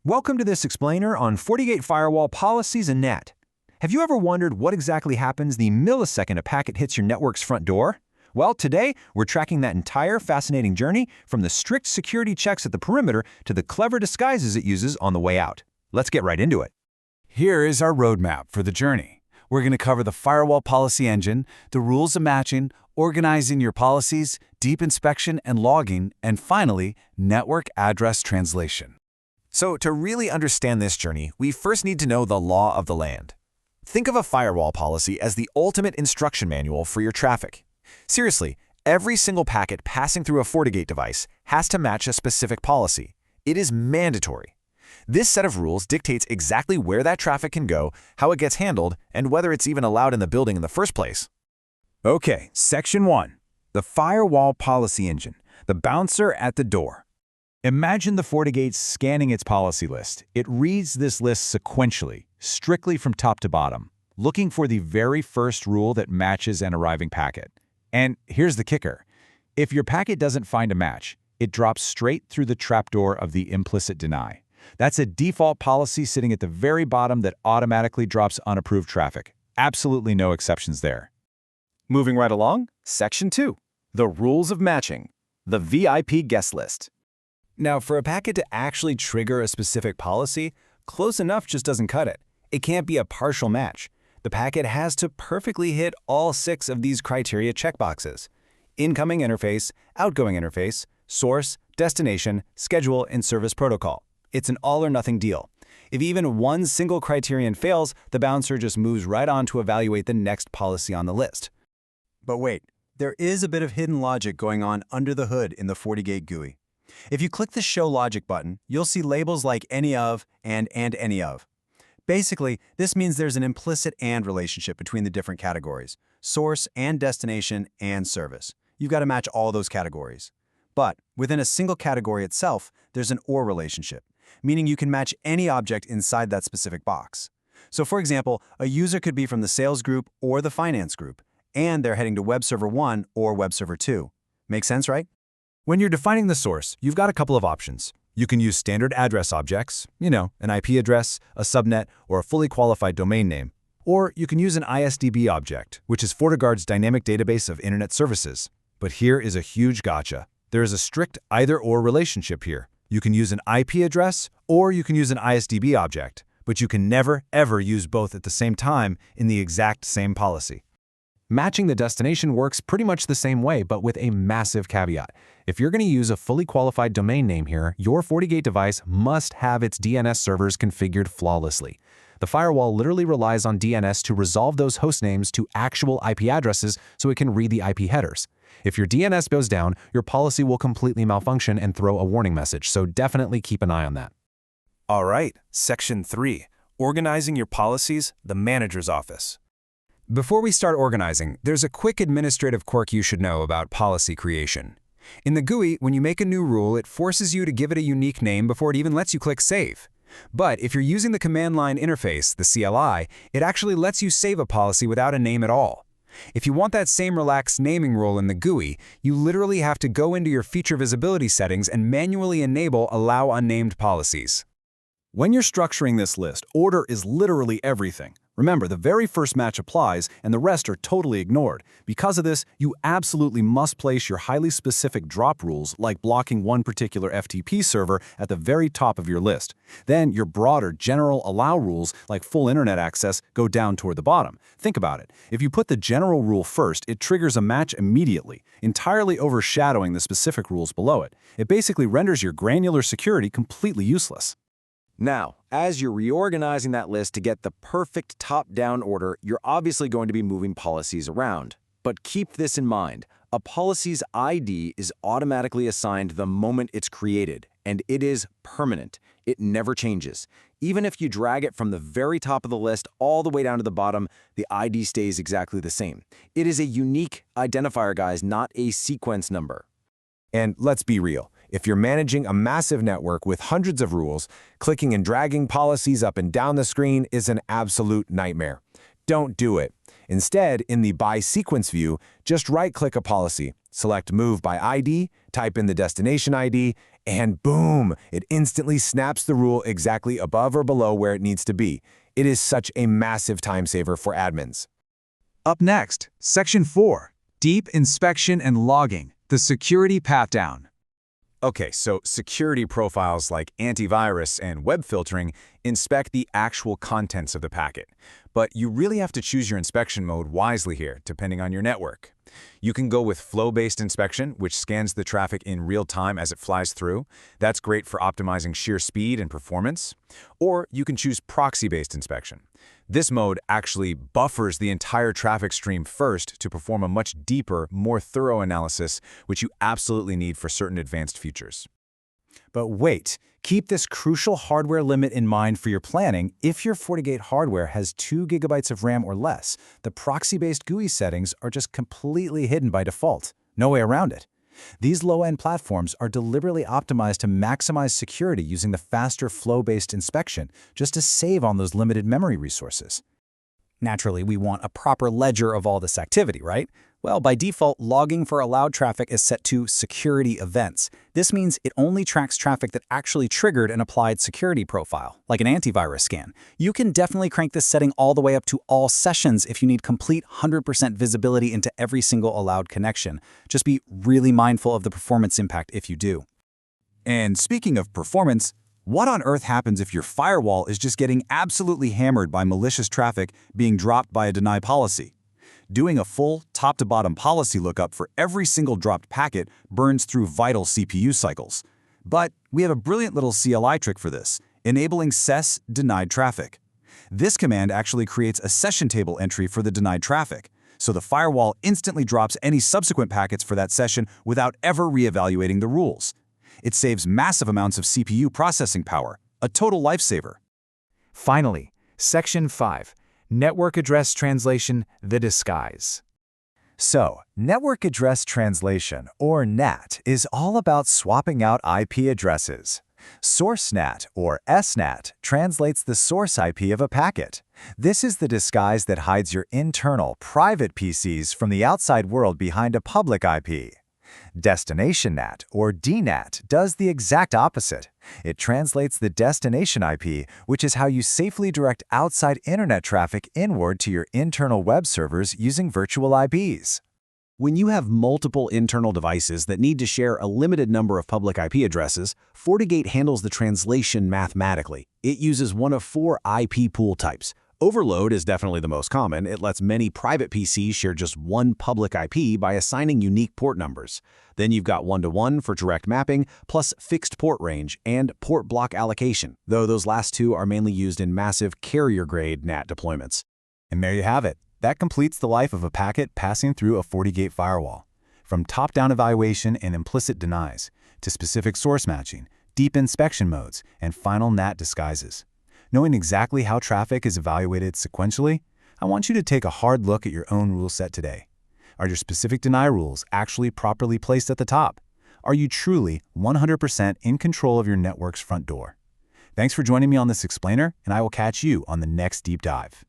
Welcome to this explainer on FortiGate Firewall Policies and NAT. Have you ever wondered what exactly happens the millisecond a packet hits your network's front door? Well, today, we're tracking that entire fascinating journey from the strict security checks at the perimeter to the clever disguises it uses on the way out. Let's get right into it. Here is our roadmap for the journey. We're going to cover the firewall policy engine, the rules of matching, organizing your policies, deep inspection and logging, and finally, network address translation. So to really understand this journey, we first need to know the law of the land. Think of a firewall policy as the ultimate instruction manual for your traffic. Seriously, every single packet passing through a FortiGate device has to match a specific policy. It is mandatory. This set of rules dictates exactly where that traffic can go, how it gets handled, and whether it's even allowed in the building in the first place. Okay, Section 1. The Firewall Policy Engine, the bouncer at the door. Imagine the FortiGate scanning its policy list. It reads this list sequentially, strictly from top to bottom, looking for the very first rule that matches an arriving packet. And here's the kicker. If your packet doesn't find a match, it drops straight through the trapdoor of the implicit deny. That's a default policy sitting at the very bottom that automatically drops unapproved traffic. Absolutely no exceptions there. Moving right along, Section 2, the rules of matching, the VIP guest list. Now, for a packet to actually trigger a specific policy, close enough just doesn't cut it. It can't be a partial match. The packet has to perfectly hit all 6 of these criteria checkboxes: incoming interface, outgoing interface, source, destination, schedule, and service protocol. It's an all-or-nothing deal. If even one single criterion fails, the bouncer just moves right on to evaluate the next policy on the list. But wait, there is a bit of hidden logic going on under the hood in the FortiGate GUI. If you click the Show Logic button, you'll see labels like any of and any of. Basically, this means there's an implicit and relationship between the different categories: source and destination and service. You've got to match all those categories. But within a single category itself, there's an or relationship, meaning you can match any object inside that specific box. So for example, a user could be from the sales group or the finance group, and they're heading to web server 1 or web server 2. Make sense, right? When you're defining the source, you've got a couple of options. You can use standard address objects, an IP address, a subnet, or a fully qualified domain name. Or you can use an ISDB object, which is FortiGuard's dynamic database of internet services. But here is a huge gotcha. There is a strict either-or relationship here. You can use an IP address, or you can use an ISDB object, but you can never, ever use both at the same time in the exact same policy. Matching the destination works pretty much the same way, but with a massive caveat. If you're going to use a fully qualified domain name here, your FortiGate device must have its DNS servers configured flawlessly. The firewall literally relies on DNS to resolve those host names to actual IP addresses so it can read the IP headers. If your DNS goes down, your policy will completely malfunction and throw a warning message, so definitely keep an eye on that. All right, Section 3, organizing your policies, the manager's office. Before we start organizing, there's a quick administrative quirk you should know about policy creation. In the GUI, when you make a new rule, it forces you to give it a unique name before it even lets you click Save. But if you're using the command line interface, the CLI, it actually lets you save a policy without a name at all. If you want that same relaxed naming rule in the GUI, you literally have to go into your feature visibility settings and manually enable Allow Unnamed Policies. When you're structuring this list, order is literally everything. Remember, the very first match applies, and the rest are totally ignored. Because of this, you absolutely must place your highly specific drop rules, like blocking one particular FTP server, at the very top of your list. Then your broader general allow rules, like full internet access, go down toward the bottom. Think about it. If you put the general rule first, it triggers a match immediately, entirely overshadowing the specific rules below it. It basically renders your granular security completely useless. Now, as you're reorganizing that list to get the perfect top-down order, you're obviously going to be moving policies around. But keep this in mind. A policy's ID is automatically assigned the moment it's created, and it is permanent. It never changes. Even if you drag it from the very top of the list all the way down to the bottom, the ID stays exactly the same. It is a unique identifier, guys, not a sequence number. And let's be real. If you're managing a massive network with hundreds of rules, clicking and dragging policies up and down the screen is an absolute nightmare. Don't do it. Instead, in the By Sequence view, just right-click a policy, Select Move by ID, type in the destination ID, and boom, it instantly snaps the rule exactly above or below where it needs to be. It is such a massive time saver for admins. Up next, Section 4, Deep Inspection and Logging, the Security Pat-Down. Okay, so security profiles like antivirus and web filtering inspect the actual contents of the packet. But you really have to choose your inspection mode wisely here, depending on your network. You can go with flow-based inspection, which scans the traffic in real time as it flies through. That's great for optimizing sheer speed and performance. Or you can choose proxy-based inspection. This mode actually buffers the entire traffic stream first to perform a much deeper, more thorough analysis, which you absolutely need for certain advanced features. But wait, keep this crucial hardware limit in mind for your planning. If your FortiGate hardware has 2 GB of RAM or less, the proxy-based GUI settings are just completely hidden by default. No way around it. These low-end platforms are deliberately optimized to maximize security using the faster flow-based inspection, just to save on those limited memory resources. Naturally, we want a proper ledger of all this activity, right? Well, by default, logging for allowed traffic is set to security events. This means it only tracks traffic that actually triggered an applied security profile, like an antivirus scan. You can definitely crank this setting all the way up to all sessions if you need complete 100% visibility into every single allowed connection. Just be really mindful of the performance impact if you do. And speaking of performance, what on earth happens if your firewall is just getting absolutely hammered by malicious traffic being dropped by a deny policy? Doing a full top-to-bottom policy lookup for every single dropped packet burns through vital CPU cycles. But we have a brilliant little CLI trick for this, enabling SES denied traffic. This command actually creates a session table entry for the denied traffic, so the firewall instantly drops any subsequent packets for that session without ever reevaluating the rules. It saves massive amounts of CPU processing power, a total lifesaver. Finally, Section 5. Network Address Translation, the Disguise. So, Network Address Translation, or NAT, is all about swapping out IP addresses. Source NAT, or SNAT, translates the source IP of a packet. This is the disguise that hides your internal, private PCs from the outside world behind a public IP. Destination NAT, or DNAT, does the exact opposite. It translates the destination IP, which is how you safely direct outside internet traffic inward to your internal web servers using virtual IPs. When you have multiple internal devices that need to share a limited number of public IP addresses, FortiGate handles the translation mathematically. It uses one of 4 IP pool types. Overload is definitely the most common. It lets many private PCs share just one public IP by assigning unique port numbers. Then you've got one-to-one for direct mapping, plus fixed port range and port block allocation, though those last 2 are mainly used in massive carrier-grade NAT deployments. And there you have it. That completes the life of a packet passing through a FortiGate firewall. From top-down evaluation and implicit denies, to specific source matching, deep inspection modes, and final NAT disguises. Knowing exactly how traffic is evaluated sequentially, I want you to take a hard look at your own rule set today. Are your specific deny rules actually properly placed at the top? Are you truly 100% in control of your network's front door? Thanks for joining me on this explainer, and I will catch you on the next deep dive.